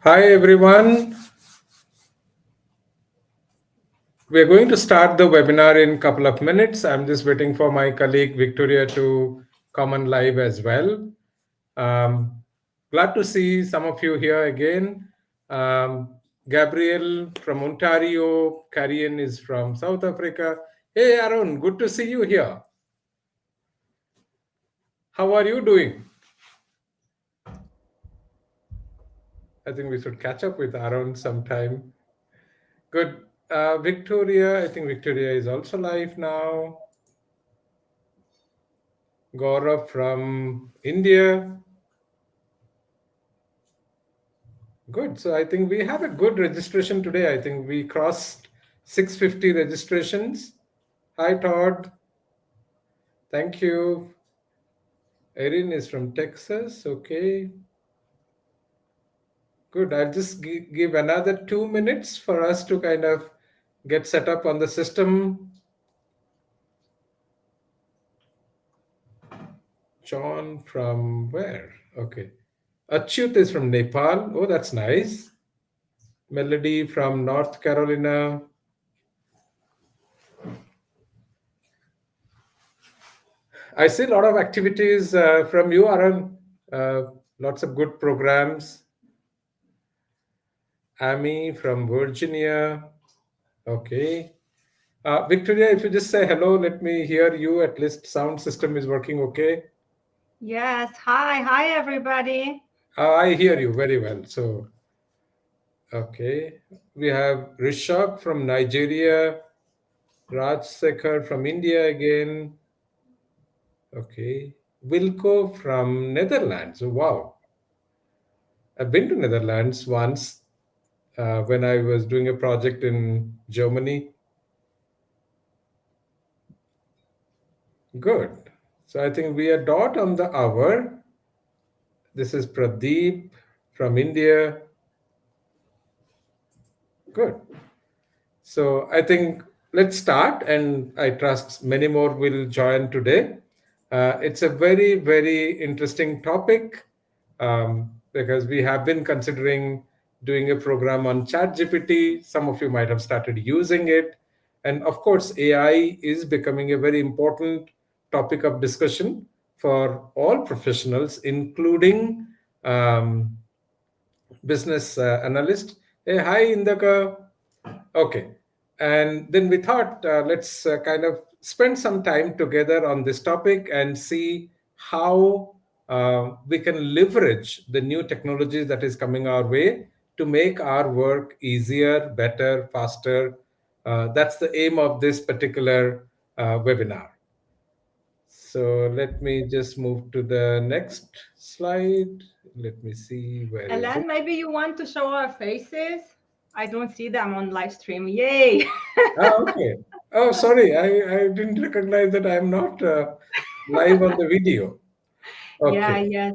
Hi everyone. We're going to start the webinar in a couple of minutes. I'm just waiting for my colleague Victoria to come on live as well. Um, Glad to see some of you here again. Gabriel from Ontario, Karian is from South Africa. Hey Aaron, good to see you here. How are you doing? I think we should catch up with Aaron sometime. Good. Victoria, I think Victoria is also live now. Gaurav from India. Good. So I think we have a good registration today. I think we crossed 650 registrations. Hi, Todd. Thank you. Erin is from Texas. Okay. Good. I'll just give another 2 minutes for us to kind of get set up on the system. John from where? Okay. Achyut is from Nepal. Oh, that's nice. Melody from North Carolina. I see a lot of activities from you, Aaron. Lots of good programs. Amy from Virginia. Okay. Victoria, if you just say hello, let me hear you. At least sound system is working okay. Yes. Hi, everybody. I hear you very well. So, okay. We have Rishab from Nigeria, Raj Sekhar from India again. Okay. Wilco from Netherlands. Oh, wow. I've been to Netherlands once when I was doing a project in Germany. Good. So I think we are dot on the hour. This is Pradeep from India. Good. So I think let's start, and I trust many more will join today. It's a very, very interesting topic because we have been considering doing a program on Chat GPT. Some of you might have started using it. And of course, AI is becoming a very important topic of discussion for all professionals, including um, business analyst. Hey, hi, Indaka. Okay. And then we thought let's kind of spend some time together on this topic and see how we can leverage the new technology that is coming our way to make our work easier, better, faster. That's the aim of this particular webinar. So let me just move to the next slide. Let me see, where is it? Ellen, maybe you want to show our faces? I don't see them on live stream. Yay! Ah, okay. Oh, sorry. I didn't recognize that I'm not live on the video. Yeah, Okay. yes.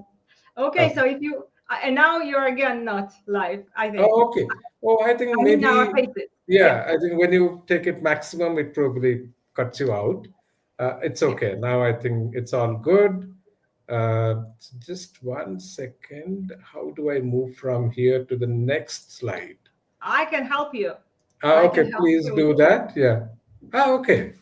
Okay, Okay. so if you and now you're again not live, I think. Oh, okay. Oh, I think I mean our maybe, faces. Yeah. yeah, I think when you take it maximum, it probably cuts you out. It's Yeah. okay. Now I think it's all good. Uh, just 1 second. How do I move from here to the next slide? I can help you. I Okay, can help please you. do that. Yeah. Okay.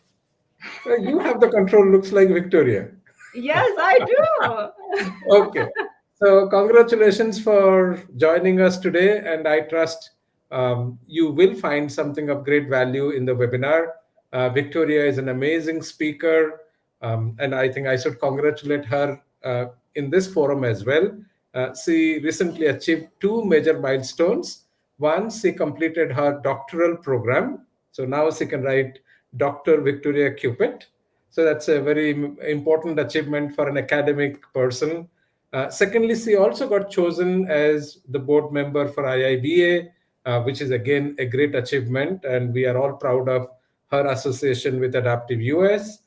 You have the control, looks like Victoria. Yes, I do. Okay. So, congratulations for joining us today. And I trust you will find something of great value in the webinar. Victoria is an amazing speaker. And I think I should congratulate her in this forum as well. She recently achieved two major milestones. One, she completed her doctoral program. So now she can write Dr. Victoria Cupid. So that's a very important achievement for an academic person. Secondly, she also got chosen as the board member for IIBA, which is again a great achievement, and we are all proud of her association with Adaptive US.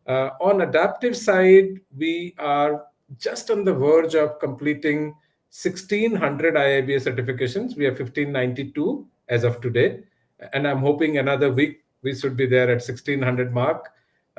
On adaptive side, we are just on the verge of completing 1600 IIBA certifications. We have 1592 as of today, and I'm hoping another week we should be there at 1600 mark.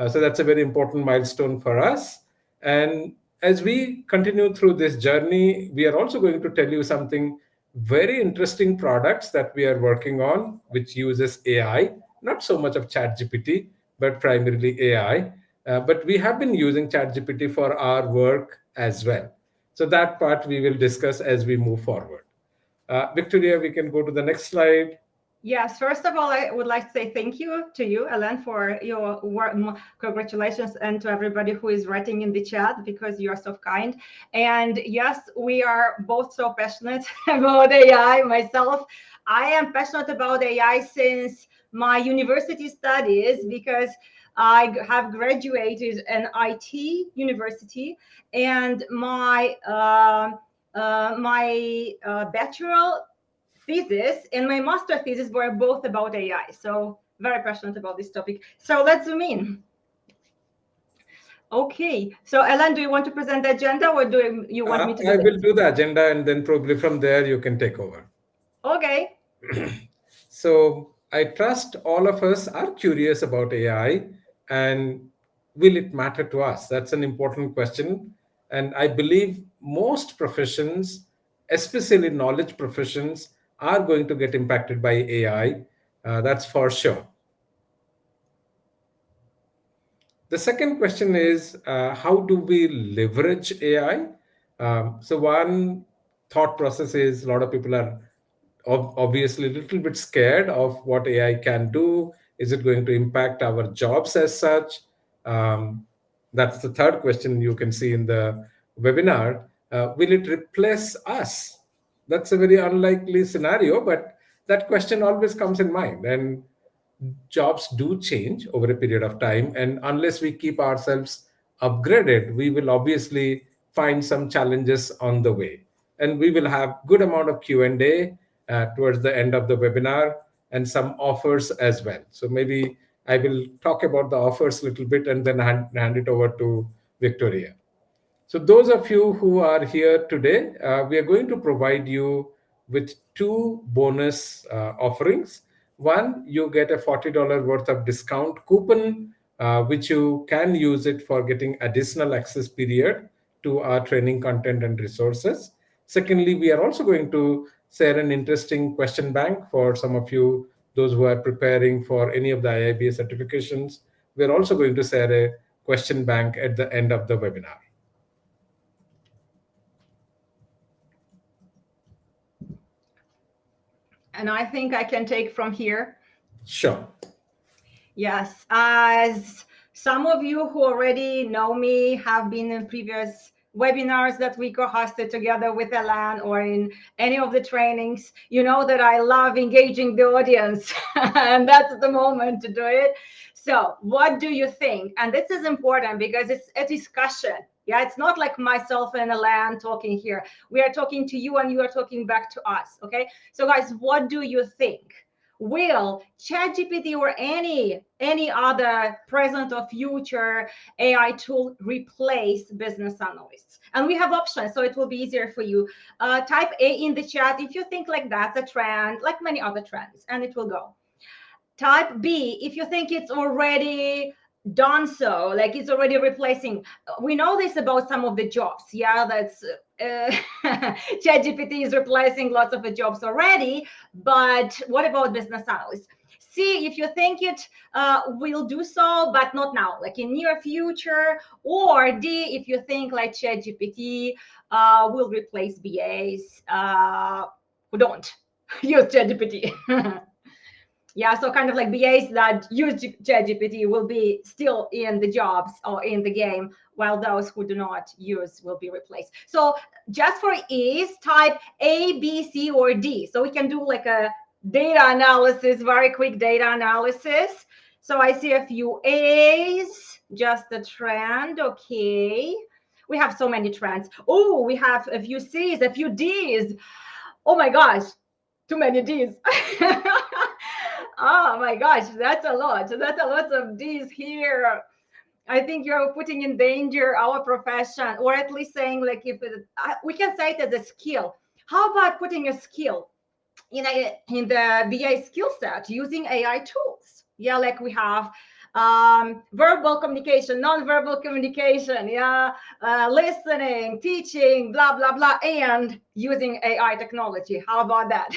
So that's a very important milestone for us. And as we continue through this journey, we are also going to tell you something very interesting products that we are working on, which uses AI, not so much of ChatGPT, but primarily AI. But we have been using ChatGPT for our work as well. So that part we will discuss as we move forward. Victoria, we can go to the next slide. Yes, first of all, I would like to say thank you to you, Ellen, for your work. Congratulations, and to everybody who is writing in the chat, because you are so kind. And yes, we are both so passionate about AI. Myself, I am passionate about AI since my university studies, because I have graduated an IT university, and my bachelor thesis and my master thesis were both about AI. So very passionate about this topic. So let's zoom in. Okay. So Ellen, do you want to present the agenda, or do you want me to do I will that? do the agenda, and then probably from there you can take over. Okay. So I trust all of us are curious about AI, and will it matter to us? That's an important question. And I believe most professions, especially knowledge professions, are going to get impacted by AI. That's for sure. The second question is, how do we leverage AI? So one thought process is, a lot of people are obviously a little bit scared of what AI can do. Is it going to impact our jobs as such? Um, that's the third question you can see in the webinar. Will it replace us? That's a very unlikely scenario, but that question always comes in mind. And jobs do change over a period of time, and unless we keep ourselves upgraded, we will obviously find some challenges on the way. And we will have good amount of Q&A towards the end of the webinar, and some offers as well. So maybe I will talk about the offers a little bit, and then hand it over to Victoria. So, those of you who are here today, we are going to provide you with two bonus offerings. One, you get a $40 worth of discount coupon, which you can use it for getting additional access period to our training content and resources. Secondly, we are also going to share an interesting question bank for some of you, those who are preparing for any of the IIBA certifications. We're also going to share a question bank at the end of the webinar. And I think I can take from here. Sure. Yes, as some of you who already know me have been in previous webinars that we co-hosted together with Elan, or in any of the trainings, you know that I love engaging the audience and that's the moment to do it. So what do you think? And this is important because it's a discussion. Yeah, it's not like myself and Elan talking here. We are talking to you and you are talking back to us. Okay. So guys, what do you think? Will ChatGPT or any other present or future AI tool replace business analysts? And we have options, so it will be easier for you. Type A in the chat if you think like that's a trend, like many other trends, and it will go. Type B if you think it's already done, so like it's already replacing. We know this about some of the jobs. Yeah, that's ChatGPT is replacing lots of the jobs already, but what about business analysts? C if you think it will do so, but not now, like in near future. Or D if you think like ChatGPT will replace BAs who don't use ChatGPT. Yeah, so kind of like BAs that use ChatGPT will be still in the jobs or in the game, while those who do not use will be replaced. So just for ease, type A, B, C, or D. So we can do like a data analysis, very quick data analysis. So I see a few A's, just a trend. Okay. We have so many trends. Oh, we have a few C's, a few D's. Oh my gosh, too many D's. Oh my gosh, that's a lot. That's a lot of D's here. I think you're putting in danger our profession, or at least saying like if we can say it as a skill. How about putting a skill in the BA skill set using AI tools? Yeah, like we have verbal communication, non-verbal communication, yeah, listening, teaching, blah blah blah, and using AI technology. How about that?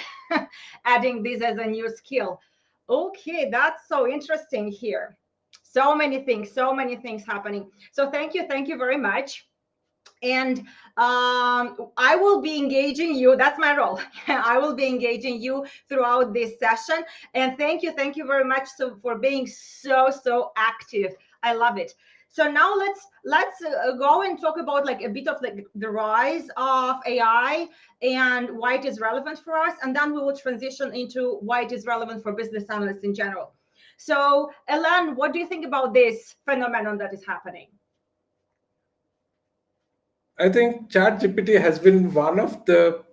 Adding this as a new skill. Okay, that's so interesting here. So many things happening. So thank you very much. And I will be engaging you. That's my role. I will be engaging you throughout this session. And thank you very much for being so active. I love it. So now let's go and talk about like a bit of like the rise of AI and why it is relevant for us, and then we will transition into why it is relevant for business analysts in general. So, Elan, what do you think about this phenomenon that is happening? I think ChatGPT has been one of the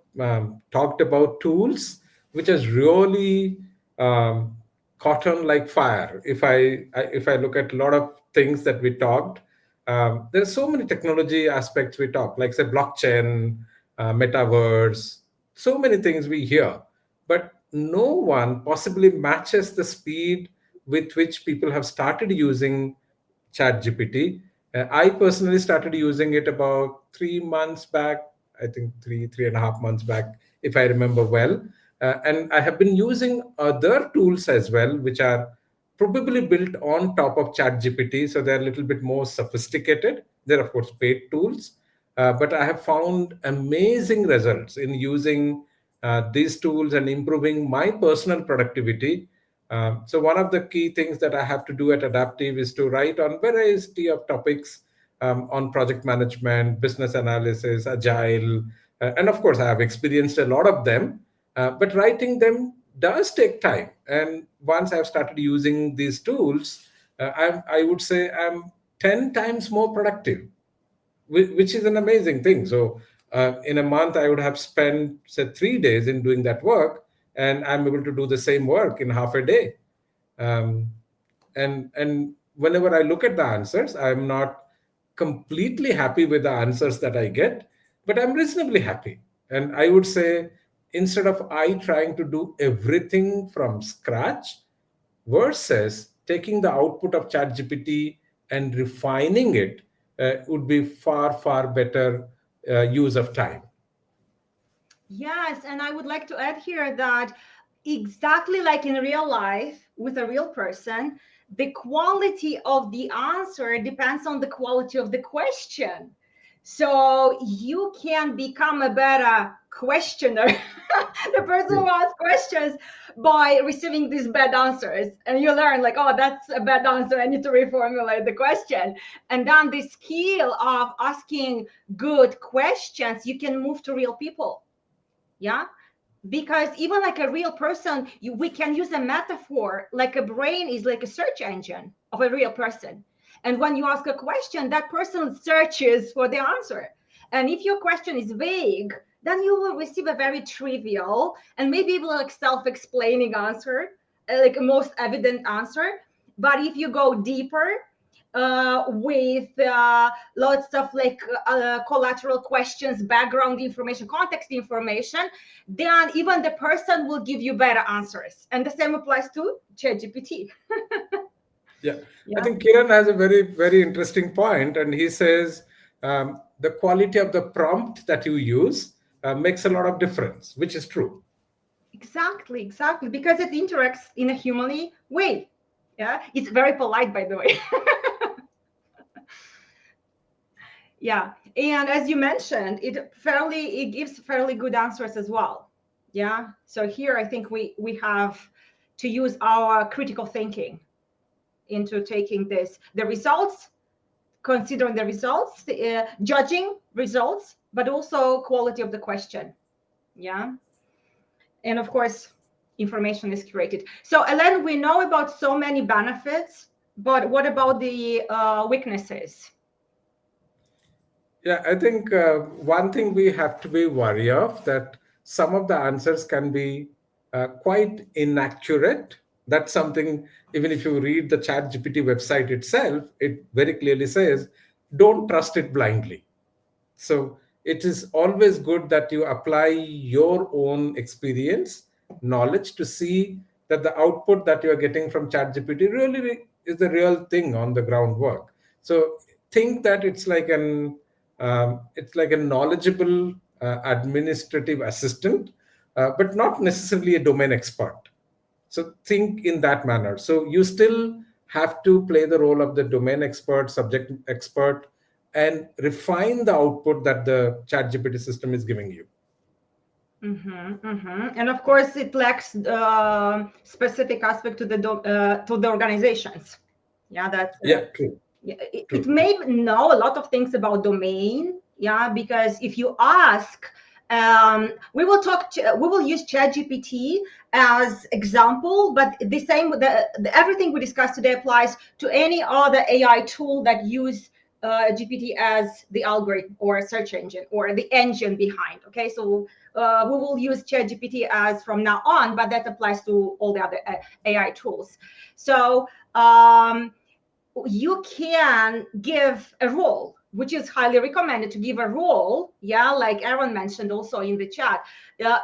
talked about tools which has really caught on like fire. If I look at a lot of things that we talked, there are so many technology aspects we talk, like say blockchain, metaverse, so many things we hear, but no one possibly matches the speed with which people have started using ChatGPT. I personally started using it about 3 months back. I think 3.5 months back, if I remember well. And I have been using other tools as well, which are probably built on top of ChatGPT, so they're a little bit more sophisticated. They're of course paid tools, but I have found amazing results in using these tools and improving my personal productivity. So one of the key things that I have to do at Adaptive is to write on variety of topics on project management, business analysis, agile, and of course I have experienced a lot of them. But writing them does take time. And once I've started using these tools, I would say I'm 10 times more productive, which is an amazing thing. So in a month, I would have spent say 3 days in doing that work, and I'm able to do the same work in half a day. Um, and whenever I look at the answers, I'm not completely happy with the answers that I get, but I'm reasonably happy. And I would say instead of I trying to do everything from scratch, versus taking the output of ChatGPT and refining it, would be far better use of time. Yes, and I would like to add here that exactly like in real life with a real person, the quality of the answer depends on the quality of the question. So you can become a better questioner, the person who asks questions, by receiving these bad answers. And you learn, like, oh, that's a bad answer. I need to reformulate the question. And then the skill of asking good questions, you can move to real people. Yeah, because even like a real person, we can use a metaphor, like a brain is like a search engine of a real person, and when you ask a question, that person searches for the answer. And if your question is vague, then you will receive a very trivial and maybe even like self-explaining answer, like a most evident answer. But if you go deeper, with lots of like collateral questions, background information, context information, then even the person will give you better answers. And the same applies to ChatGPT. Yeah, I Yeah, think Kiran has a very interesting point, and he says the quality of the prompt that you use makes a lot of difference, which is true. exactly, because it interacts in a humanly way. Yeah, it's very polite, by the way. Yeah, and as you mentioned, it gives fairly good answers as well. Yeah, so here I think we have to use our critical thinking into taking the results, considering the results, judging results, but also quality of the question. Yeah, and of course information is curated. So Ellen, we know about so many benefits, but what about the weaknesses? Yeah, I think one thing we have to be wary of, that some of the answers can be quite inaccurate. That's something, even if you read the Chat GPT website itself, it very clearly says, don't trust it blindly. So it is always good that you apply your own experience, knowledge, to see that the output that you are getting from ChatGPT really is the real thing on the groundwork. So think that it's like a knowledgeable administrative assistant, but not necessarily a domain expert. So think in that manner. So you still have to play the role of the domain expert, subject expert, and refine the output that the chat GPT system is giving you. And of course, it lacks specific aspect to the organizations. Yeah, that's Yeah, true, it true, may true. know a lot of things about domain. Yeah, because if you ask, we will use ChatGPT as example, but everything we discussed today applies to any other AI tool that use GPT as the algorithm or search engine or the engine behind. Okay, so we will use ChatGPT as from now on, but that applies to all the other AI tools. So you can give a role, which is highly recommended to give a role. Yeah, like Aaron mentioned also in the chat.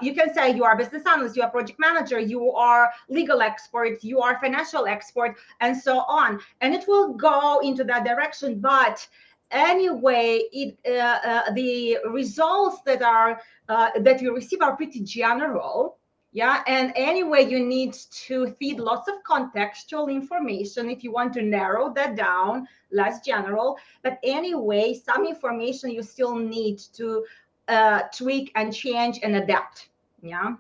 You can say you are a business analyst, you are project manager, you are legal expert, you are financial expert, and so on. And it will go into that direction. But anyway, the results that you receive are pretty general. Yeah, and anyway, you need to feed lots of contextual information if you want to narrow that down, less general. But anyway, some information you still need to tweak and change and adapt. Yeah.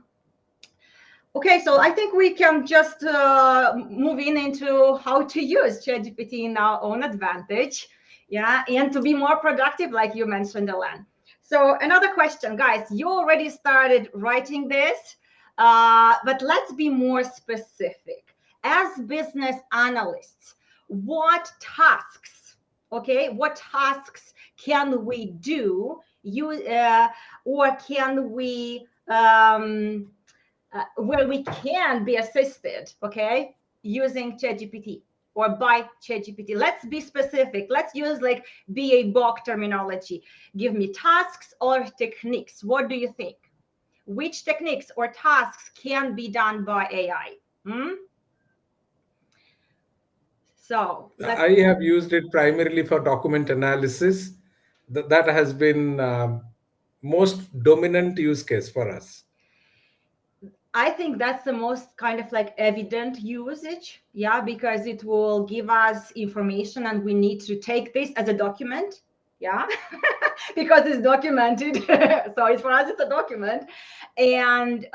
Okay, so I think we can just move into how to use ChatGPT in our own advantage. Yeah, and to be more productive, like you mentioned, Alan. So another question, guys, you already started writing this, but let's be more specific. As business analysts, what tasks, okay, what tasks can we do, or can we, where we can be assisted, okay, using ChatGPT or by ChatGPT. Let's be specific. Let's use like BA book terminology. Give me tasks or techniques. What do you think? Which techniques or tasks can be done by AI? So I have used it primarily for document analysis. That has been most dominant use case for us. I think that's the most kind of like evident usage, yeah, because it will give us information and we need to take this as a document, yeah, because it's documented. So it's for us, it's a document, and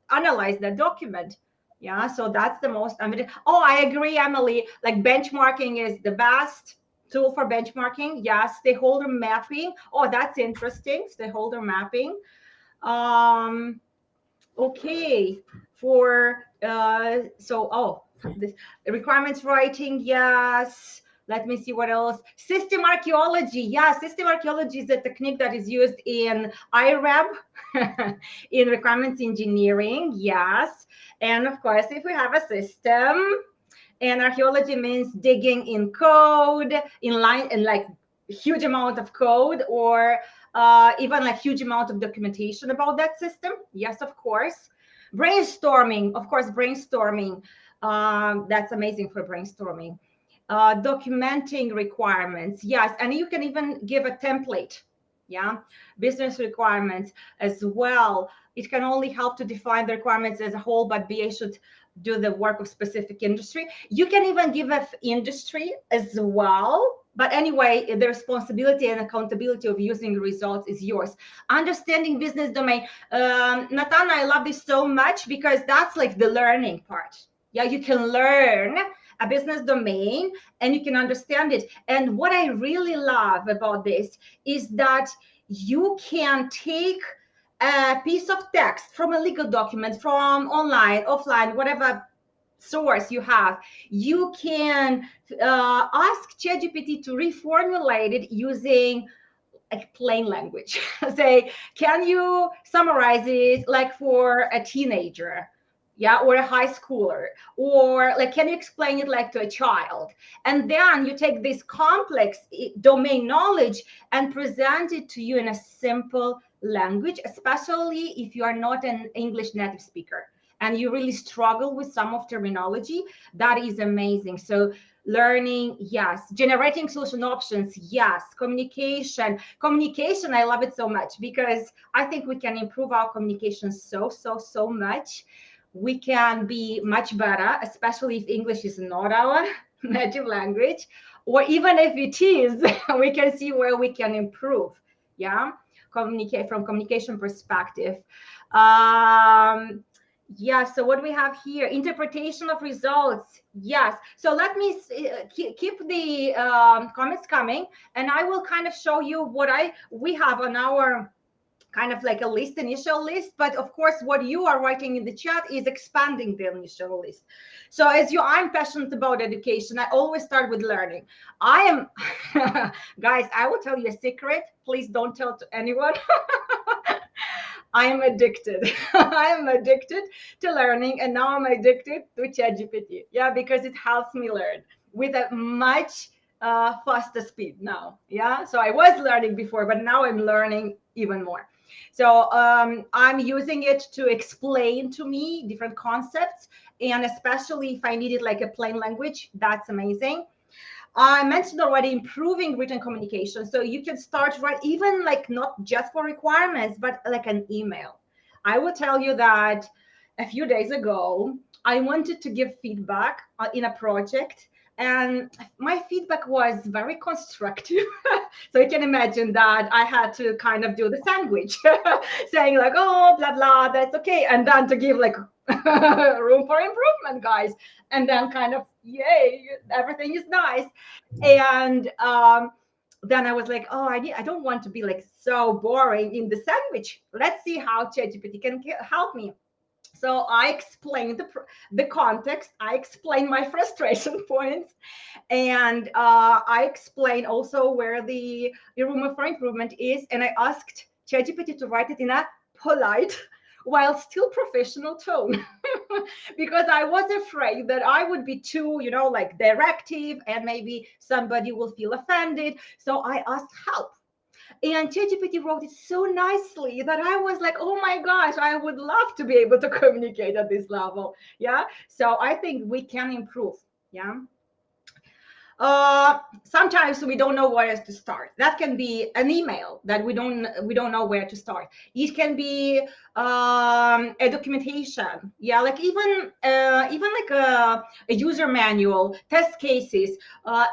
analyze that document. Yeah, so that's the most. I mean, oh, I agree, Emily. Like benchmarking is the best tool for benchmarking. Yes, stakeholder mapping. Oh, that's interesting. Stakeholder mapping. Um, Okay, for this requirements writing, yes. Let me see what else. System archaeology, yeah. System archaeology is a technique that is used in IRAB, in requirements engineering, yes. And of course, if we have a system, and archaeology means digging in code, in line, and like huge amount of code, or even like huge amount of documentation about that system. Yes, of course. Brainstorming, of course, brainstorming. That's amazing for brainstorming. Documenting requirements, yes, and you can even give a template. Yeah, business requirements as well. It can only help to define the requirements as a whole, but BA should do the work of specific industry. You can even give an industry as well. But anyway, the responsibility and accountability of using results is yours. Understanding business domain. Natana, I love this so much because that's like the learning part. Yeah, you can learn a business domain and you can understand it. And what I really love about this is that you can take a piece of text from a legal document, from online, offline, whatever source you have. You can ask ChatGPT to reformulate it using like plain language. Say, can you summarize it like for a teenager? Yeah, or a high schooler, or like, can you explain it like to a child? And then you take this complex domain knowledge and present it to you in a simple language, especially if you are not an English native speaker. and you really struggle with some of terminology, that is amazing. So learning, yes. Generating solution options, yes. Communication, I love it so much because I think we can improve our communication so much. We can be much better, especially if English is not our native language, or even if it is, we can see where we can improve. Yeah, communicate from communication perspective. Um, yeah, so what we have here, interpretation of results. Yes, so let me keep the comments coming, and I will kind of show you what we have on our kind of like a list, initial list. But of course, what you are writing in the chat is expanding the initial list. So I'm passionate about education. I always start with learning. I am, guys, I will tell you a secret. Please don't tell to anyone. I am addicted. I am addicted to learning, and now I'm addicted to ChatGPT. Yeah, because it helps me learn with a much faster speed now. Yeah, so I was learning before, but now I'm learning even more. So I'm using it to explain to me different concepts, and especially if I need it like a plain language, that's amazing. I mentioned already improving written communication. So you can start right, even like not just for requirements, but like an email. I will tell you that a few days ago, I wanted to give feedback in a project, and my feedback was very constructive. So you can imagine that I had to kind of do the sandwich, saying like, oh, blah, blah, that's okay. And then to give like room for improvement, guys. And then kind of, yay, everything is nice. And then I was like, oh, I don't want to be like so boring in the sandwich. Let's see how ChatGPT can help me. So I explained the context. I explained my frustration points, and I explained also where the room for improvement is. And I asked ChatGPT to write it in a polite while still professional tone. Because I was afraid that I would be too, like directive, and maybe somebody will feel offended. So I asked help. And ChatGPT wrote it so nicely that I was like, oh my gosh, I would love to be able to communicate at this level. Yeah. So I think we can improve. Yeah. Sometimes we don't know where to start. That can be an email that we don't know where to start. It can be a documentation, yeah, like even like a user manual, test cases,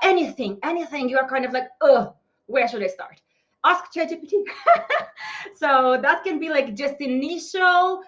anything. You are kind of like, where should I start? Ask ChatGPT. So that can be like just initial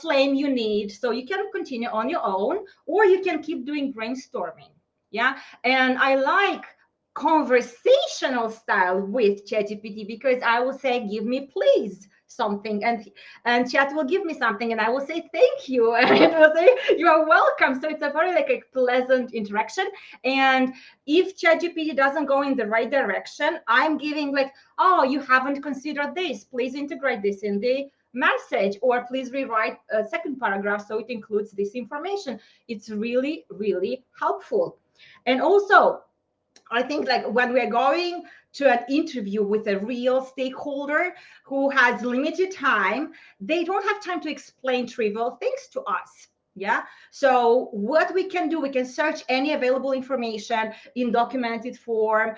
flame you need, so you can continue on your own, or you can keep doing brainstorming. Yeah. And I like conversational style with ChatGPT, because I will say, give me please something, and chat will give me something, and I will say thank you, and it will say you are welcome. So it's a very like a pleasant interaction. And if ChatGPT doesn't go in the right direction, I'm giving like, oh, you haven't considered this, please integrate this in the message, or please rewrite a second paragraph so it includes this information. It's really, really helpful. And also, I think like when we're going to an interview with a real stakeholder who has limited time, they don't have time to explain trivial things to us. Yeah. So what we can do, we can search any available information in documented form,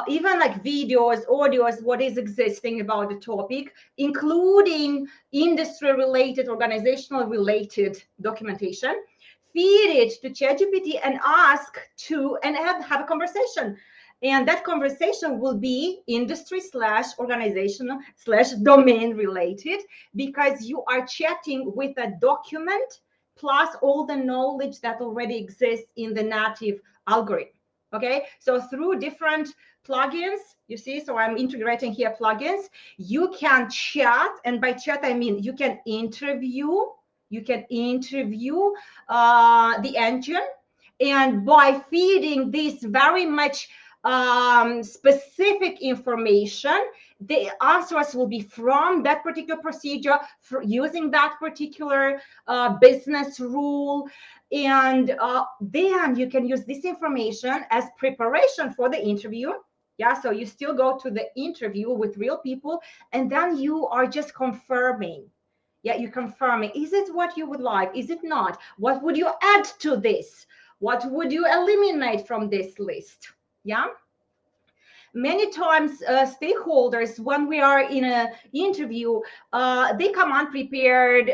even like videos, audios, what is existing about the topic, including industry related, organizational related documentation. Feed it to ChatGPT and ask to, and have a conversation. And that conversation will be industry / organizational / domain related, because you are chatting with a document plus all the knowledge that already exists in the native algorithm. Okay, so through different plugins, you see, so I'm integrating here plugins, you can chat, and by chat I mean you can interview the engine, and by feeding this very much specific information, the answers will be from that particular procedure, for using that particular business rule. And then you can use this information as preparation for the interview. Yeah, so you still go to the interview with real people, and then you are just confirming. Yeah, you confirm it. Is it what you would like? Is it not? What would you add to this? What would you eliminate from this list? Yeah. Many times stakeholders, when we are in an interview, they come unprepared,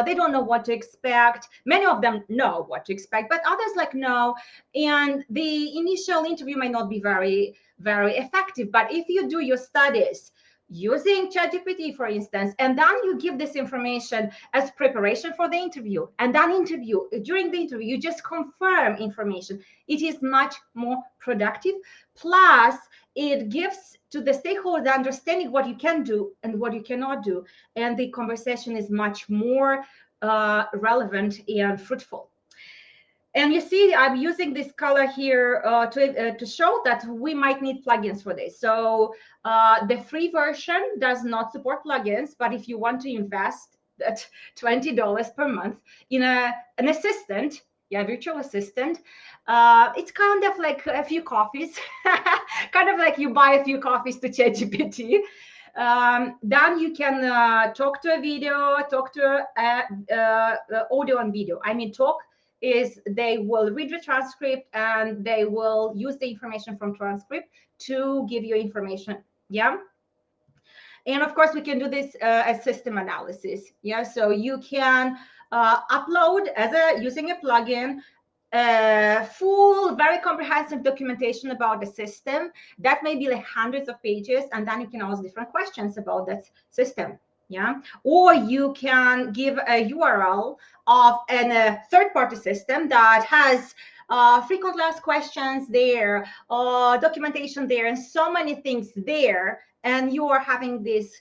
they don't know what to expect. Many of them know what to expect, but others like no, and the initial interview may not be very very effective. But if you do your studies using ChatGPT, for instance, and then you give this information as preparation for the interview, and then during the interview you just confirm information, it is much more productive. Plus, it gives to the stakeholder the understanding what you can do and what you cannot do, and the conversation is much more relevant and fruitful. And you see, I'm using this color here to show that we might need plugins for this. So the free version does not support plugins, but if you want to invest that $20 per month in an assistant, yeah, virtual assistant, it's kind of like a few coffees, kind of like you buy a few coffees to ChatGPT. Then you can talk to a video, talk to audio and video. I mean, talk is they will read the transcript and they will use the information from transcript to give you information. Yeah. And of course, we can do this as system analysis. Yeah. So you can upload using a plugin full, very comprehensive documentation about the system that may be like hundreds of pages, and then you can ask different questions about that system. Yeah. Or you can give a URL of a third-party system that has frequently asked questions there, documentation there, and so many things there, and you are having this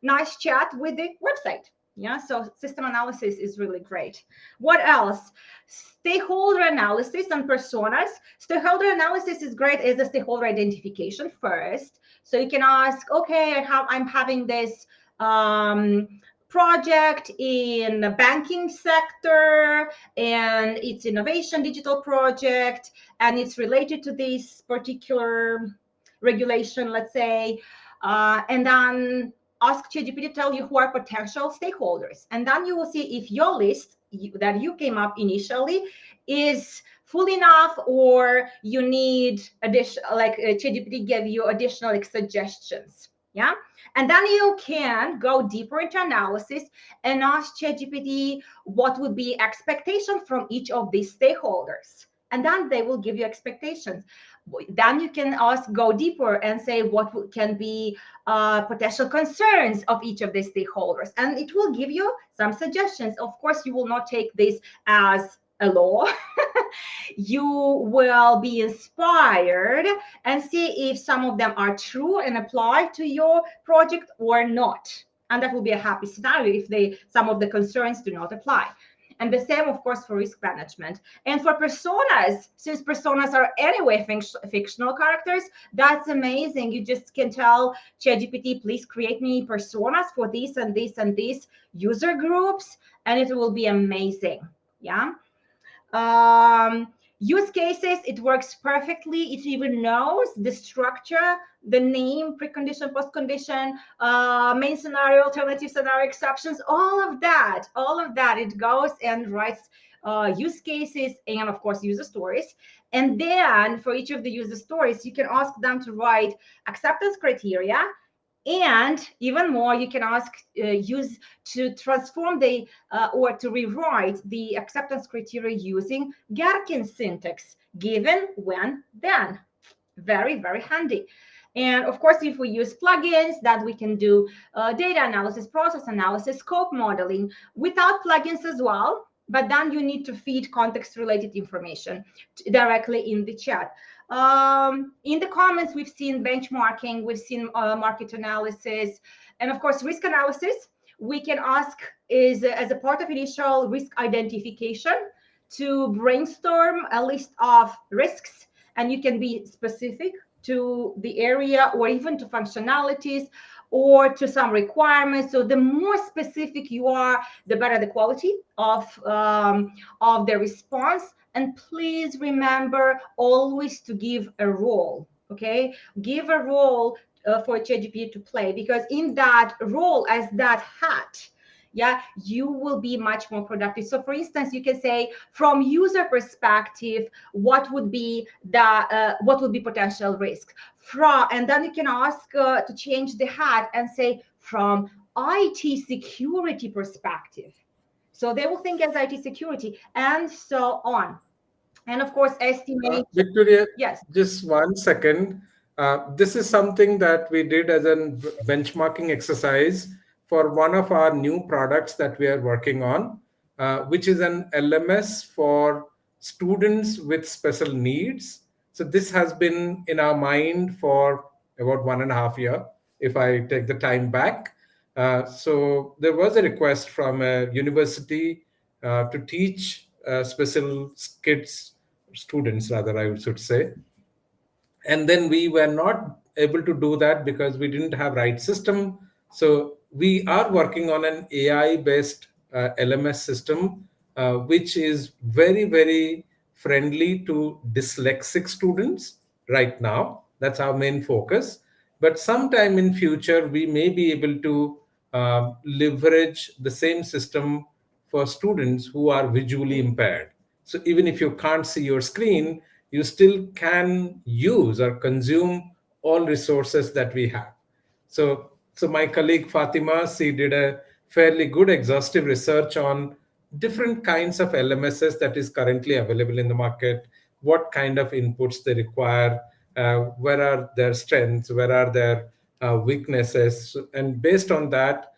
nice chat with the website. Yeah, so system analysis is really great. What else? Stakeholder analysis and personas. Stakeholder analysis is great as a stakeholder identification first. So you can ask, okay, I'm having this project in the banking sector, and it's innovation digital project, and it's related to this particular regulation, let's say, and then ask ChatGPT to tell you who are potential stakeholders. And then you will see if your list that you came up initially is full enough, or you need additional, like ChatGPT gave you additional like suggestions. Yeah. And then you can go deeper into analysis and ask ChatGPT what would be expectation from each of these stakeholders. And then they will give you expectations. Then you can go deeper and say what can be potential concerns of each of the stakeholders, and it will give you some suggestions. Of course, you will not take this as a law. You will be inspired and see if some of them are true and apply to your project or not, and that will be a happy scenario if some of the concerns do not apply. And the same, of course, for risk management. And for personas, since personas are anyway fictional characters, that's amazing. You just can tell ChatGPT, please create me personas for this and this and these user groups, and it will be amazing. Yeah. Use cases, it works perfectly. It even knows the structure, the name, precondition, postcondition, main scenario, alternative scenario, exceptions, all of that. It goes and writes use cases and, of course, user stories. And then for each of the user stories, you can ask them to write acceptance criteria. And even more, you can ask use to transform or to rewrite the acceptance criteria using Gherkin syntax, given, when, then. Very, very handy. And of course, if we use plugins, that we can do data analysis, process analysis, scope modeling without plugins as well. But then you need to feed context-related information directly in the chat. In the comments, we've seen benchmarking, we've seen market analysis, and of course, risk analysis. We can ask as a part of initial risk identification to brainstorm a list of risks, and you can be specific to the area or even to functionalities or to some requirements. So the more specific you are, the better the quality of the response. And please remember always to give a role, okay? Give a role for ChatGPT to play, because in that role, as that hat, yeah, you will be much more productive. So for instance, you can say from user perspective, what would be the what would be potential risk from, and then you can ask to change the hat and say from IT security perspective. So they will think as IT security and so on. And of course, estimate. Victoria, Yes. just 1 second. This is something that we did as a benchmarking exercise for one of our new products that we are working on, which is an LMS for students with special needs. So this has been in our mind for about 1.5 year, if I take the time back. So there was a request from a university to teach special kids, students rather, I should say. And then we were not able to do that because we didn't have right system. So we are working on an AI based LMS system, which is very very friendly to dyslexic students right now. That's our main focus. But sometime in future we may be able to leverage the same system for students who are visually impaired. So even if you can't see your screen, you still can use or consume all resources that we have. So my colleague Fatima, she did a fairly good exhaustive research on different kinds of LMSs that is currently available in the market, what kind of inputs they require, where are their strengths, where are their weaknesses, and based on that,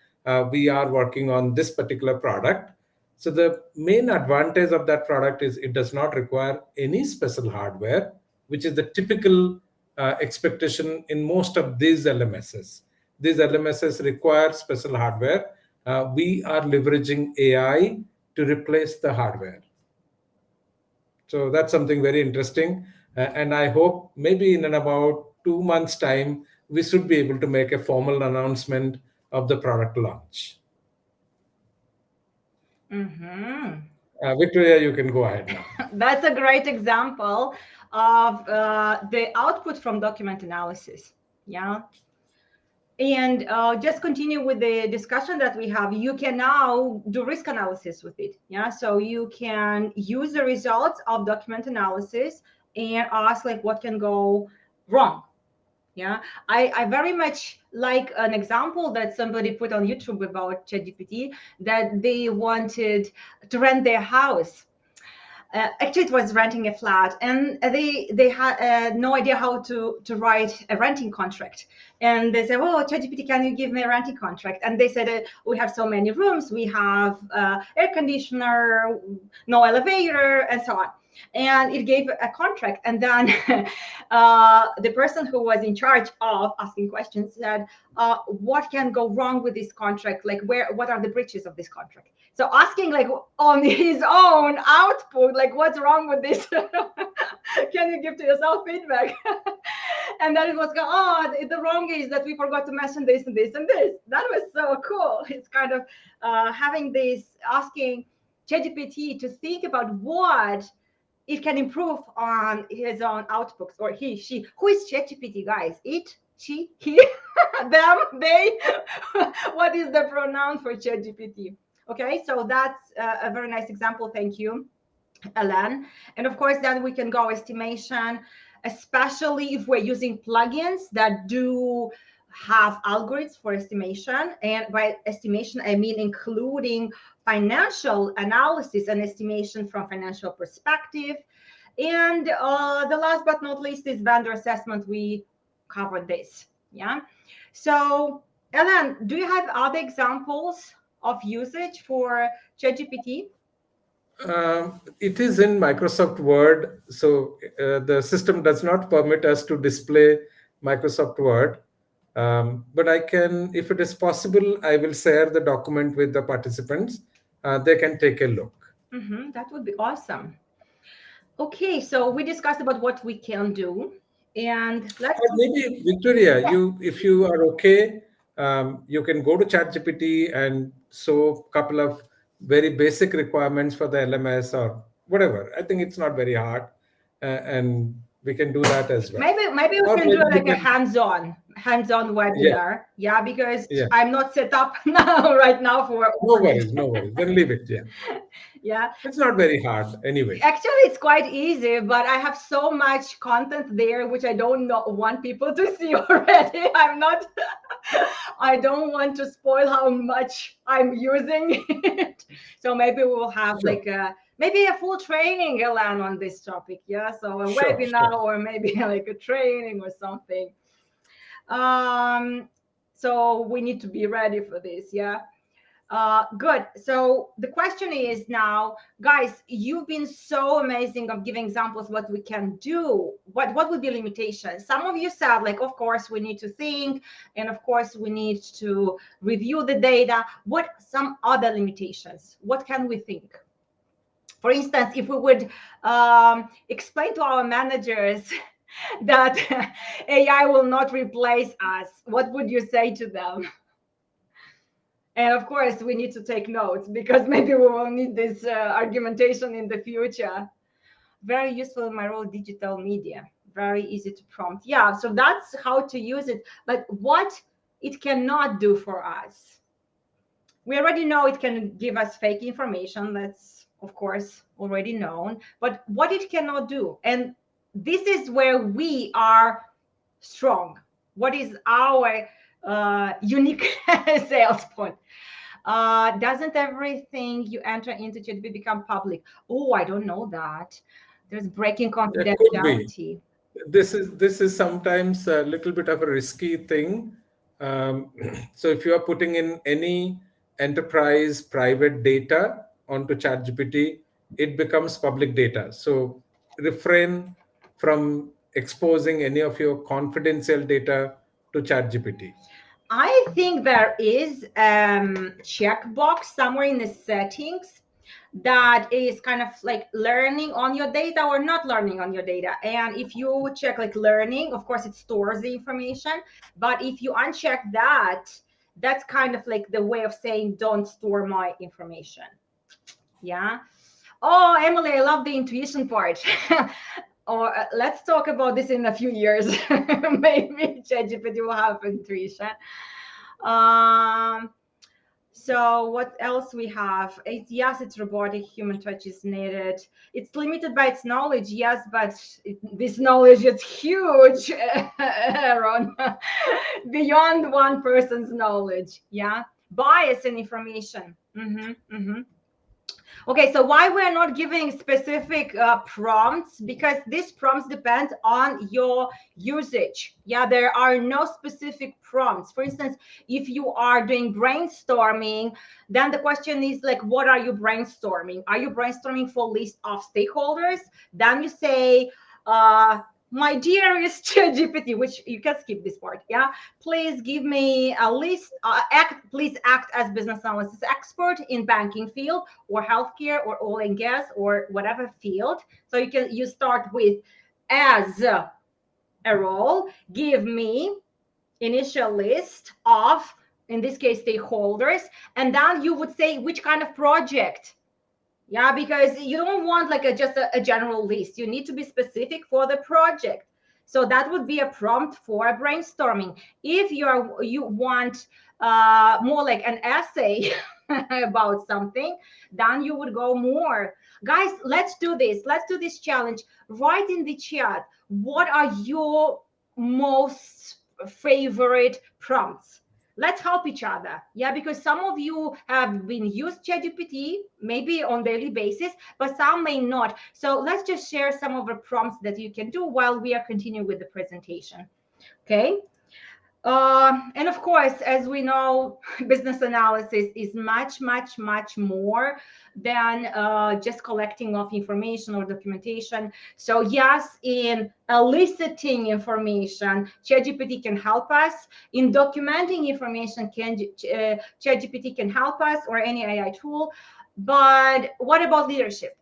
we are working on this particular product. So the main advantage of that product is it does not require any special hardware, which is the typical expectation in most of these LMSs. These LMSs require special hardware. We are leveraging AI to replace the hardware. So that's something very interesting. And I hope maybe in about 2 months' time, we should be able to make a formal announcement of the product launch. Mm-hmm. Victoria, you can go ahead now. That's a great example of the output from document analysis. Yeah. And just continue with the discussion that we have. You can now do risk analysis with it. Yeah. So you can use the results of document analysis and ask like what can go wrong. Yeah. I very much like an example that somebody put on YouTube about ChatGPT, that they wanted to rent their house. Actually, it was renting a flat, and they had no idea how to write a renting contract. And they said, "Oh, ChatGPT, can you give me a renting contract?" And they said, "We have so many rooms, we have air conditioner, no elevator, and so on." And it gave a contract, and then the person who was in charge of asking questions said, "What can go wrong with this contract? Like, what are the breaches of this contract?" So asking like on his own output, like what's wrong with this? Can you give to yourself feedback? And then it was go, oh, the wrong is that we forgot to mention this and this and this. That was so cool. It's kind of having this, asking ChatGPT to think about what it can improve on his own outputs, or he, she. Who is ChatGPT, guys? It, she, he, them, they. What is the pronoun for ChatGPT? Okay, so that's a very nice example. Thank you, Alan. And of course, then we can go estimation, especially if we're using plugins that do have algorithms for estimation. And by estimation, I mean including financial analysis and estimation from financial perspective. And the last but not least is vendor assessment. We covered this. Yeah. So, Ellen, do you have other examples of usage for ChatGPT? It is in Microsoft Word, so the system does not permit us to display Microsoft Word. But I can, if it is possible, I will share the document with the participants. They can take a look. Mm-hmm, that would be awesome. Okay, so we discussed about what we can do, and let's Or maybe Victoria, you, if you are okay, you can go to ChatGPT and show a couple of very basic requirements for the LMS or whatever. I think it's not very hard, and We can do that as well. Maybe we Or can do maybe we like a can, hands-on yeah, webinar. Yeah, because yeah. I'm not set up now right now for No all this. worries, no worries. Then leave it. Yeah. Yeah. It's not very hard anyway. Actually, it's quite easy, but I have so much content there which I don't want people to see already. I'm not, I don't want to spoil how much I'm using it. So maybe we will have Sure, maybe a full training, Elan, on this topic. Yeah, so a sure, webinar sure. or maybe like a training or something. Um, so we need to be ready for this. Yeah. Good. So the question is now, guys, you've been so amazing of giving examples what we can do. What would be limitations? Some of you said, like, of course, we need to think, and of course, we need to review the data. What some other limitations? What can we think? For instance, if we would explain to our managers that AI will not replace us, what would you say to them? And of course, we need to take notes because maybe we will need this argumentation in the future. Very useful in my role, digital media. Very easy to prompt. Yeah, so that's how to use it. But what it cannot do for us, we already know it can give us fake information. That's, of course, already known. But what it cannot do, and this is where we are strong. What is our unique sales point? Doesn't everything you enter into ChatGPT become public? Oh, I don't know that. There's breaking Yeah, could be. confidentiality. This is sometimes a little bit of a risky thing. Um, so if you are putting in any enterprise private data onto ChatGPT, it becomes public data. So refrain from exposing any of your confidential data to ChatGPT. I think there is checkbox somewhere in the settings that is kind of like learning on your data or not learning on your data. And if you check like learning, of course it stores the information. But if you uncheck that, that's kind of like the way of saying don't store my information. Yeah. Oh, Emily, I love the intuition part. Or let's talk about this in a few years. Maybe ChatGPT will have intuition. Um, so what else we have? Yes, it's robotic. Human touch is needed. It's limited by its knowledge. Yes, but this knowledge is huge, Aaron, beyond one person's knowledge. Yeah, bias in information. Okay, so why we're not giving specific prompts? Because these prompts depend on your usage. Yeah, there are no specific prompts. For instance, if you are doing brainstorming, then the question is like, what are you brainstorming? Are you brainstorming for list of stakeholders? Then you say, my dearest ChatGPT, which you can skip this part. Yeah, please give me a list. Please act as business analysis expert in banking field or healthcare or oil and gas or whatever field. So you start with as a role. Give me initial list of, in this case, stakeholders, and then you would say which kind of project. Yeah, because you don't want like just a general list. You need to be specific for the project. So that would be a prompt for a brainstorming. If you want more like an essay about something, then you would go more. Guys, let's do this. Let's do this challenge. Write in the chat, what are your most favorite prompts? Let's help each other. Yeah, because some of you have been used ChatGPT maybe on daily basis, but some may not. So let's just share some of the prompts that you can do while we are continuing with the presentation. Okay. And of course, as we know, business analysis is much, much, much more than just collecting of information or documentation. So yes, in eliciting information, ChatGPT can help us. In documenting information, ChatGPT can help us, or any AI tool. But what about leadership?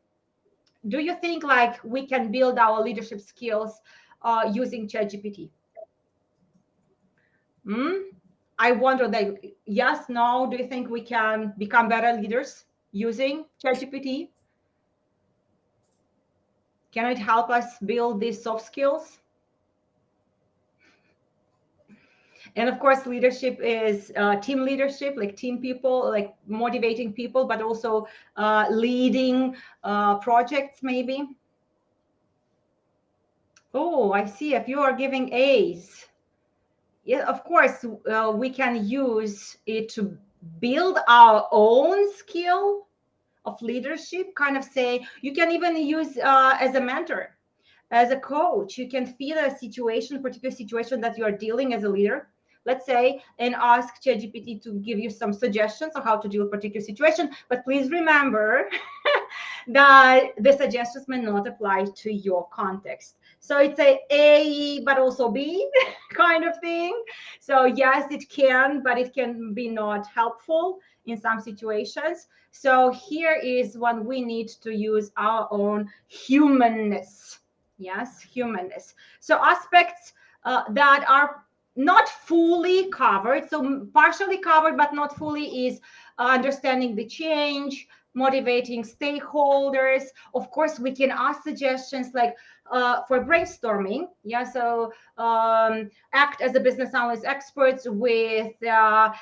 Do you think like we can build our leadership skills using ChatGPT? Hmm? I wonder that yes, no. Do you think we can become better leaders using ChatGPT? Can it help us build these soft skills? And of course, leadership is team leadership, like team people, like motivating people, but also leading projects, maybe. Oh, I see. If you are giving A's, yeah, of course, we can use it to build our own skill of leadership. Kind of say, you can even use as a mentor, as a coach. You can feel a situation, particular situation that you are dealing as a leader, let's say, and ask ChatGPT to give you some suggestions on how to deal with a particular situation. But please remember that the suggestions may not apply to your context. So it's a but also B kind of thing. So yes, it can, but it can be not helpful in some situations. So here is when we need to use our own humanness. Yes, humanness. So aspects that are not fully covered, so partially covered but not fully, is understanding the change, motivating stakeholders. Of course, we can ask suggestions like for brainstorming. Yeah, so act as a business analyst experts with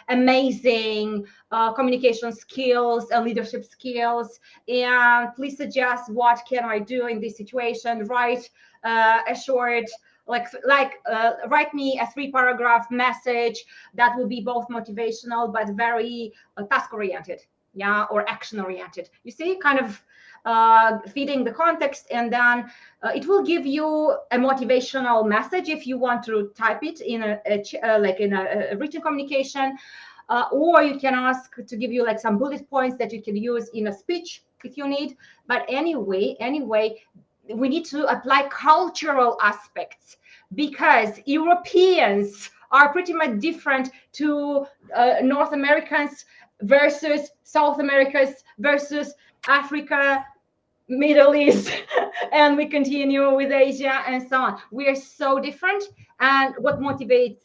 amazing communication skills and leadership skills, and please suggest what can I do in this situation. Write a short, write me a 3-paragraph message that will be both motivational but very task oriented, yeah, or action oriented. You see, kind of feeding the context, and then it will give you a motivational message if you want to type it in a written communication, or you can ask to give you like some bullet points that you can use in a speech if you need. But anyway, we need to apply cultural aspects, because Europeans are pretty much different to North Americans versus South Americans versus Africa, Middle East, and we continue with Asia and so on. We are so different, and what motivates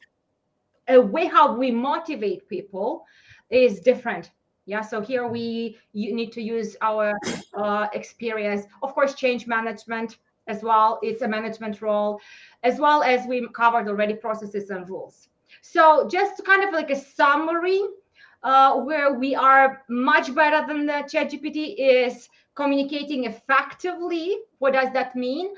way how we motivate people is different. Yeah, so here you need to use our experience. Of course, change management as well, it's a management role, as well as we covered already processes and rules. So just kind of like a summary, where we are much better than the ChatGPT is communicating effectively. What does that mean?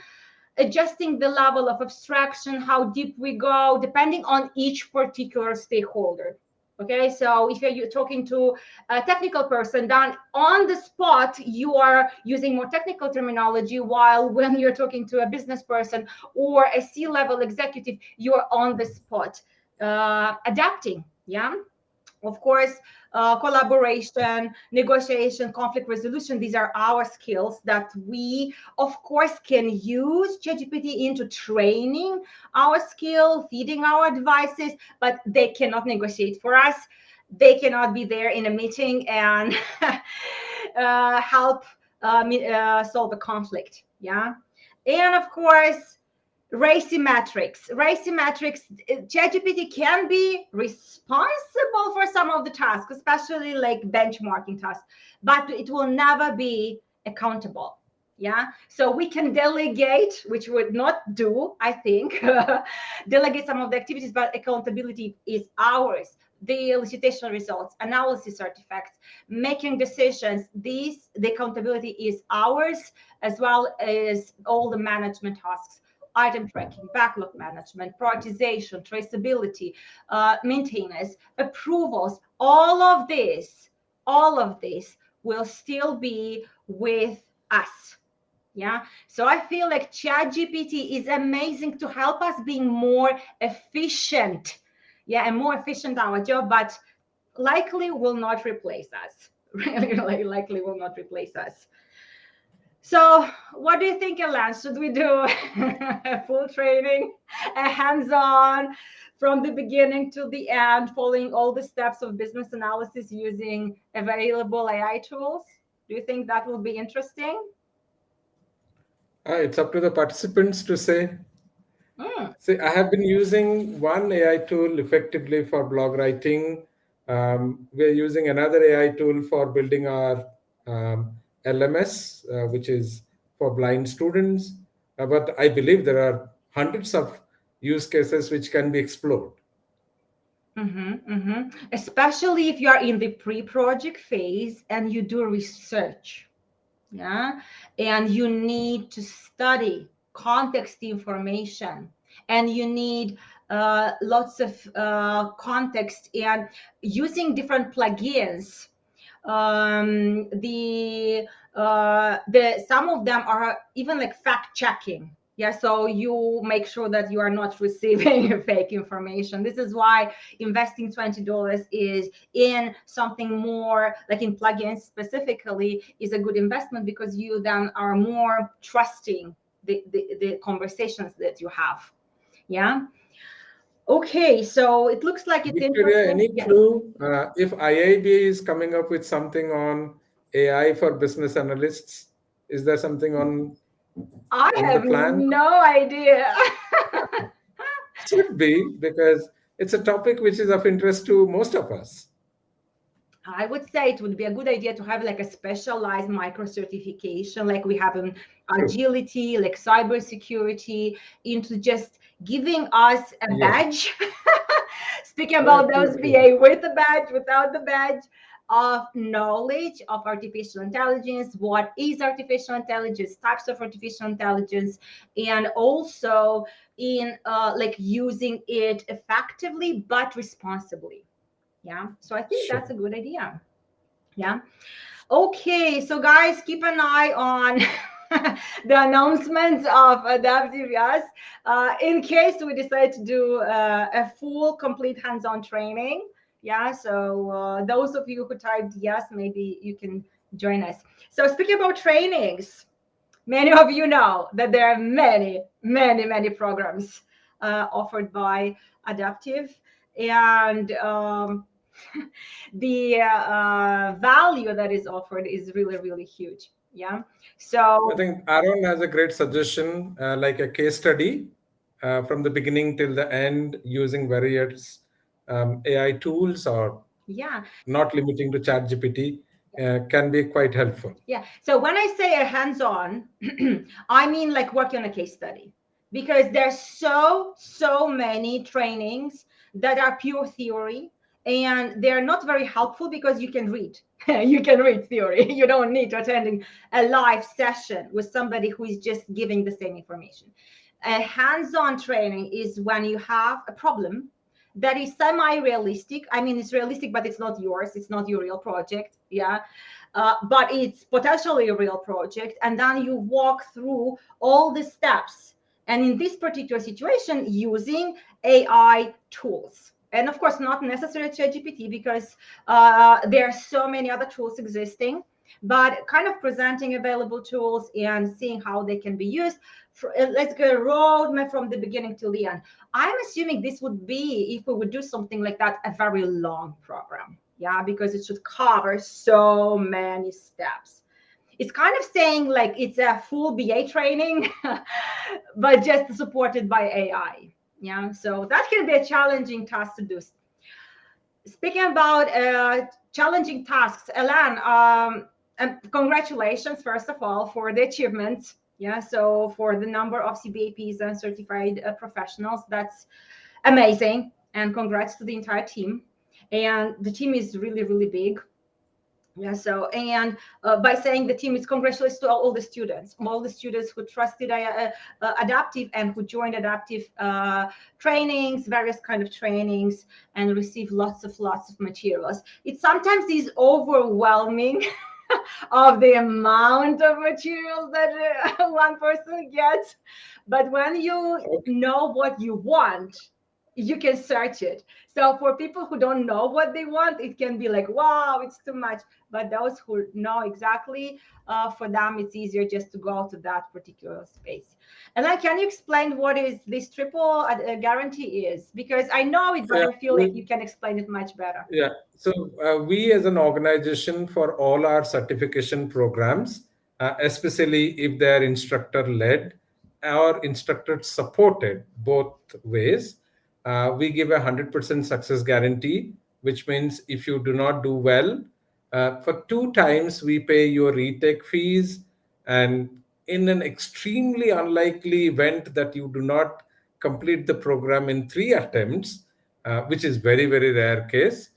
Adjusting the level of abstraction, how deep we go, depending on each particular stakeholder. Okay, so if you're talking to a technical person, then on the spot, you are using more technical terminology, while when you're talking to a business person or a C-level executive, you're on the spot adapting. Yeah. Of course, collaboration, negotiation, conflict resolution, these are our skills that we, of course, can use ChatGPT into training our skill, feeding our advices, but they cannot negotiate for us. They cannot be there in a meeting and help solve a conflict. Yeah. And of course, racy metrics. ChatGPT can be responsible for some of the tasks, especially like benchmarking tasks, but it will never be accountable. Yeah, so we can delegate, which we would not do, I think, delegate some of the activities, but accountability is ours. The elicitation results, analysis artifacts, making decisions, the accountability is ours, as well as all the management tasks: item tracking, backlog management, prioritization, traceability, maintenance, approvals. All of this will still be with us. Yeah. So I feel like ChatGPT is amazing to help us being more efficient. Yeah, and more efficient our job, but likely will not replace us. Really, likely will not replace us. So, what do you think, Elan? Should we do a full training, a hands-on from the beginning to the end, following all the steps of business analysis using available AI tools? Do you think that will be interesting? It's up to the participants to say. Mm, See, I have been using one AI tool effectively for blog writing. We're using another AI tool for building our LMS, which is for blind students. But I believe there are hundreds of use cases which can be explored. Especially if you are in the pre-project phase and you do research, yeah, and you need to study context information, and you need lots of context, and using different plugins. The some of them are even like fact checking, yeah, so you make sure that you are not receiving fake information. This is why investing $20 is in something more like in plugins specifically is a good investment, because you then are more trusting the conversations that you have. Yeah. Okay, so it looks like it's Victoria, interesting. any Yes. clue if IIBA is coming up with something on AI for business analysts? Is there something I on the have plan? no idea. Should be, because it's a topic which is of interest to most of us. I would say it would be a good idea to have like a specialized micro certification, like we have in True. agility, like cybersecurity, into just giving us a Yes, badge. Speaking about those absolutely. VA with the badge, without the badge, of knowledge of artificial intelligence, what is artificial intelligence, types of artificial intelligence, and also in like using it effectively but responsibly. Yeah, so I think that's Sure. a good idea. Yeah. Okay, so guys, keep an eye on the announcements of adaptive, yes, in case we decide to do a full complete hands-on training. Yeah, so those of you who typed yes, maybe you can join us. So speaking about trainings, many of you know that there are many programs offered by adaptive, and the value that is offered is really huge. Yeah. I So think Aaron has a great suggestion, like a case study from the beginning till the end using various AI tools, or yeah. not limiting to ChatGPT, can be quite helpful. Yeah. So when I say a hands-on, I mean like working on a case study, because there's so many trainings that are pure theory, and they're not very helpful because you can read. You can read theory. You don't need to attending a live session with somebody who is just giving the same information. A hands-on training is when you have a problem that is semi-realistic. I mean, it's realistic, but it's not yours. It's not your real project. Yeah. But it's potentially a real project. And then you walk through all the steps. And in this particular situation, using AI tools. And of course, not necessarily ChatGPT, because there are so many other tools existing, but kind of presenting available tools and seeing how they can be used. Let's go roadmap from the beginning till the end. I'm assuming this would be, if we would do something like that, a very long program. Yeah, because it should cover so many steps. It's kind of saying like it's a full BA training, but just supported by AI. Yeah, so that can be a challenging task to do. Speaking about challenging tasks, Elan, and congratulations, first of all, for the achievements. Yeah, so for the number of CBAPs and certified professionals, that's amazing. And congrats to the entire team. And the team is really big. Yeah, so and by saying the team, is congratulations to all the students who trusted adaptive and who joined adaptive trainings, various kind of trainings, and received lots of materials. It sometimes is overwhelming of the amount of materials that one person gets, but when you know what you want, you can search it. So for people who don't know what they want, it can be like, wow, it's too much. But those who know exactly, for them, it's easier just to go to that particular space. And then can you explain what is this triple guarantee is? Because I know it, but Yeah, I feel like you can explain it much better. yeah. So we as an organization, for all our certification programs, especially if they are instructor led or instructor supported, both ways, we give 100% success guarantee, which means if you do not do well, for 2 times we pay your retake fees, and in an extremely unlikely event that you do not complete the program in 3 attempts, which is very, very rare case,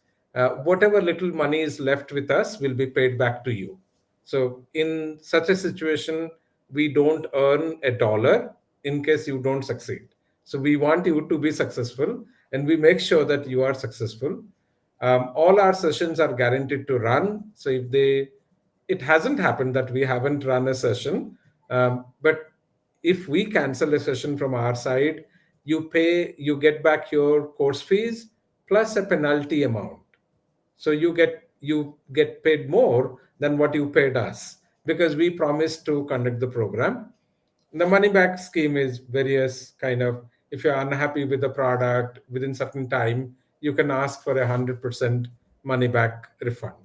whatever little money is left with us will be paid back to you. So in such a situation, we don't earn a dollar in case you don't succeed. So we want you to be successful, and we make sure that you are successful. All our sessions are guaranteed to run. So if they, it hasn't happened that we haven't run a session, but if we cancel a session from our side, you get back your course fees plus a penalty amount. So you get paid more than what you paid us because we promised to conduct the program. The money back scheme is various kind of, if you're unhappy with the product within certain time, you can ask for 100% money back refund.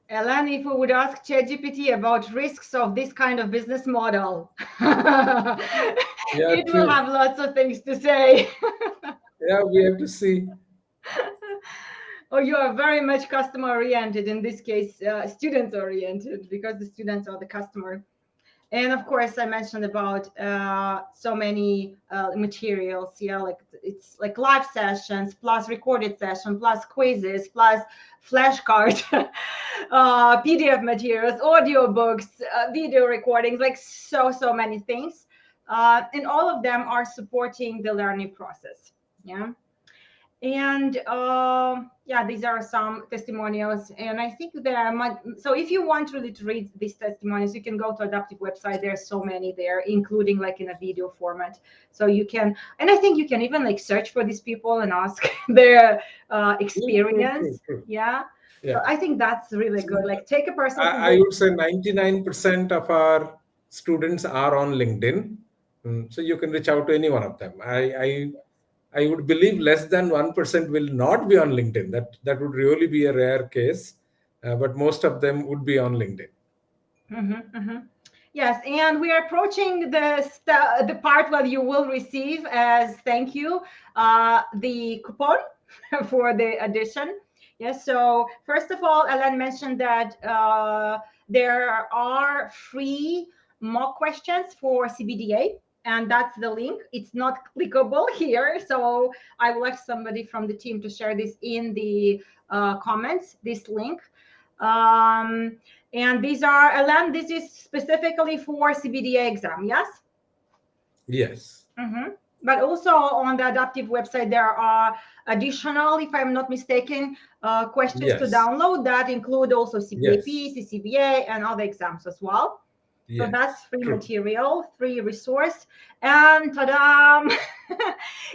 Ellen, if we would ask ChatGPT about risks of this kind of business model, Yeah, it will true. have lots of things to say. Yeah, we have to see. Oh, you are very much customer oriented, in this case, student oriented, because the students are the customer. And of course, I mentioned about so many materials. Yeah, like it's like live sessions plus recorded session plus quizzes plus flashcards, PDF materials, audio books, video recordings, like so many things, and all of them are supporting the learning process. Yeah. And yeah, these are some testimonials, and I think there are much. So if you want really to read these testimonials, you can go to Adaptive website. There's so many there, including like in a video format. So you can, and I think you can even like search for these people and ask their Yeah, true, true, experience. true. Yeah. So Yeah. I think that's really So good. Like take a person who I will. would say 99% of our students are on LinkedIn. So you can reach out to any one of them. I would believe less than 1% will not be on LinkedIn. That would really be a rare case, but most of them would be on LinkedIn. Yes, and we are approaching the part where you will receive as thank you the coupon for the addition. Yes, so first of all, Ellen mentioned that there are free mock questions for CBDA, and that's the link. It's not clickable here, so I would like somebody from the team to share this in the comments, this link. Um, and these are, Alan, this is specifically for CBDA exam, yes? Yes. But also on the Adaptive website, there are additional, if I'm not mistaken, questions to Yes. download that include also Yes. CBAP, CCBA, and other exams as well. So that's Yes. free True. material, free resource. And ta-da!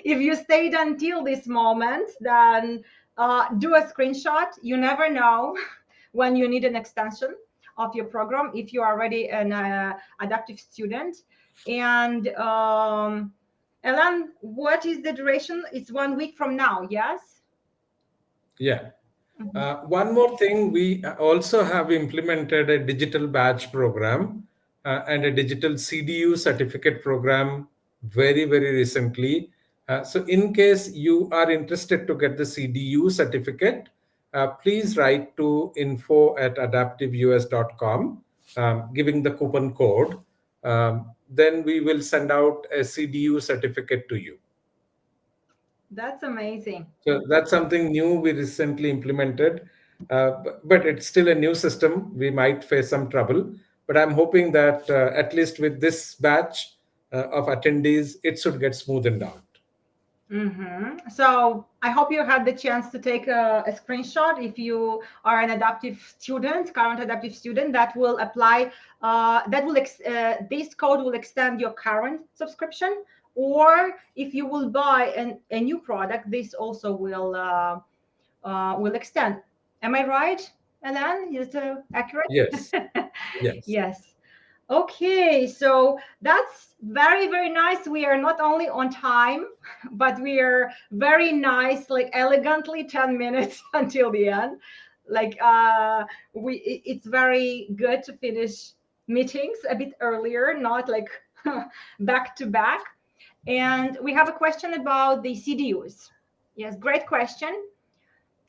If you stayed until this moment, then do a screenshot. You never know when you need an extension of your program if you are already an adaptive student. And Ellen, what is the duration? It's 1 week from now, yes? Yeah. Mhm. One more thing, we also have implemented a digital badge program and a digital CDU certificate program very, very recently. So, in case you are interested to get the CDU certificate, please write to info@adaptiveus.com, giving the coupon code. Then we will send out a CDU certificate to you. That's amazing. So that's something new we recently implemented, but it's still a new system. We might face some trouble, but I'm hoping that at least with this batch of attendees, it should get smoothened out. So I hope you had the chance to take a screenshot if you are an adaptive student, current adaptive student, that will apply, this code will extend your current subscription, or if you will buy a new product, this also will extend. Am I right, Alan? Is it accurate? Yes, yes, Yes. Okay, so that's very, very nice. We are not only on time, but we are very nice, like elegantly 10 minutes until the end. Like it's very good to finish meetings a bit earlier, not like back to back. And we have a question about the CDUs. Yes, great question.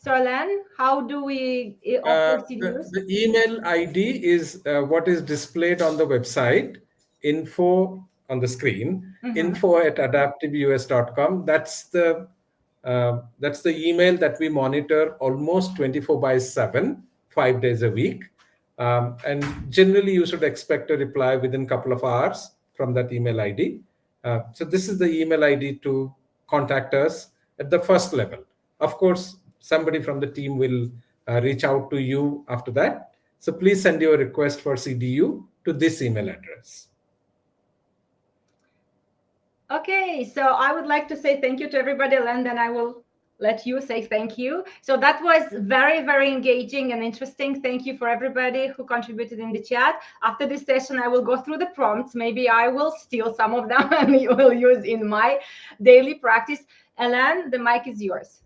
So, Alan, how do we proceed use? The email ID is what is displayed on the website, info on the screen, Mm-hmm. info at adaptiveus.com. That's the email that we monitor almost 24 by 7, 5 days a week. And generally, you should expect a reply within a couple of hours from that email ID. So this is the email ID to contact us at the first level. Of course, somebody from the team will reach out to you after that. So please send your request for CDU to this email address. Okay, so I would like to say thank you to everybody, and then I will let you say thank you. So that was very, very engaging and interesting. Thank you for everybody who contributed in the chat. After this session, I will go through the prompts. Maybe I will steal some of them and you will use in my daily practice. Alan, the mic is yours.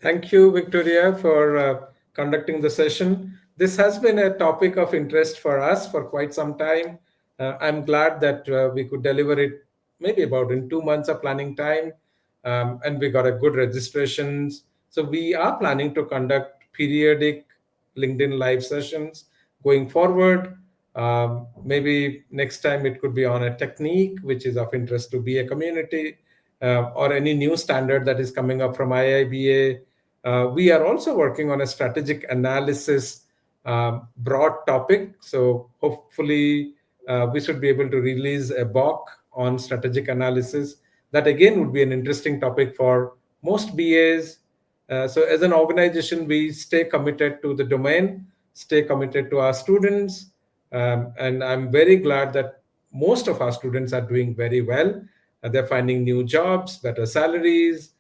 Thank you, Victoria, for conducting the session. This has been a topic of interest for us for quite some time. I'm glad that we could deliver it maybe about in 2 months of planning time, and we got a good registrations. So we are planning to conduct periodic LinkedIn live sessions going forward. Maybe next time it could be on a technique which is of interest to be a community, or any new standard that is coming up from IIBA. We are also working on a strategic analysis broad topic. So hopefully we should be able to release a BOC on strategic analysis. That again would be an interesting topic for most BAs. So as an organization, we stay committed to the domain, stay committed to our students. And I'm very glad that most of our students are doing very well. They're finding new jobs, better salaries,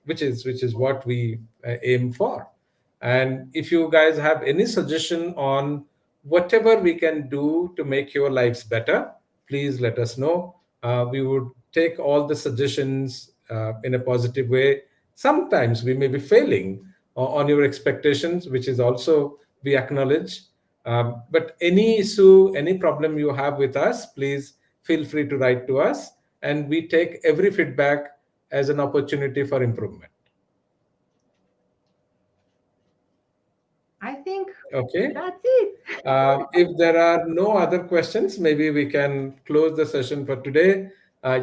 which is what we aim for. And if you guys have any suggestion on whatever we can do to make your lives better, please let us know. We would take all the suggestions in a positive way. Sometimes we may be failing on your expectations, which is also we acknowledge. But any issue, any problem you have with us, please feel free to write to us. And we take every feedback as an opportunity for improvement. I think Okay. that's it. If there are no other questions, maybe we can close the session for today.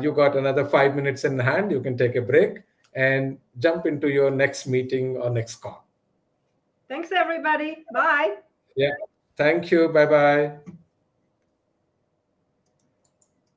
You got another 5 minutes in hand. You can take a break and jump into your next meeting or next call. Thanks, everybody. Bye. Yeah. Thank you. Bye bye.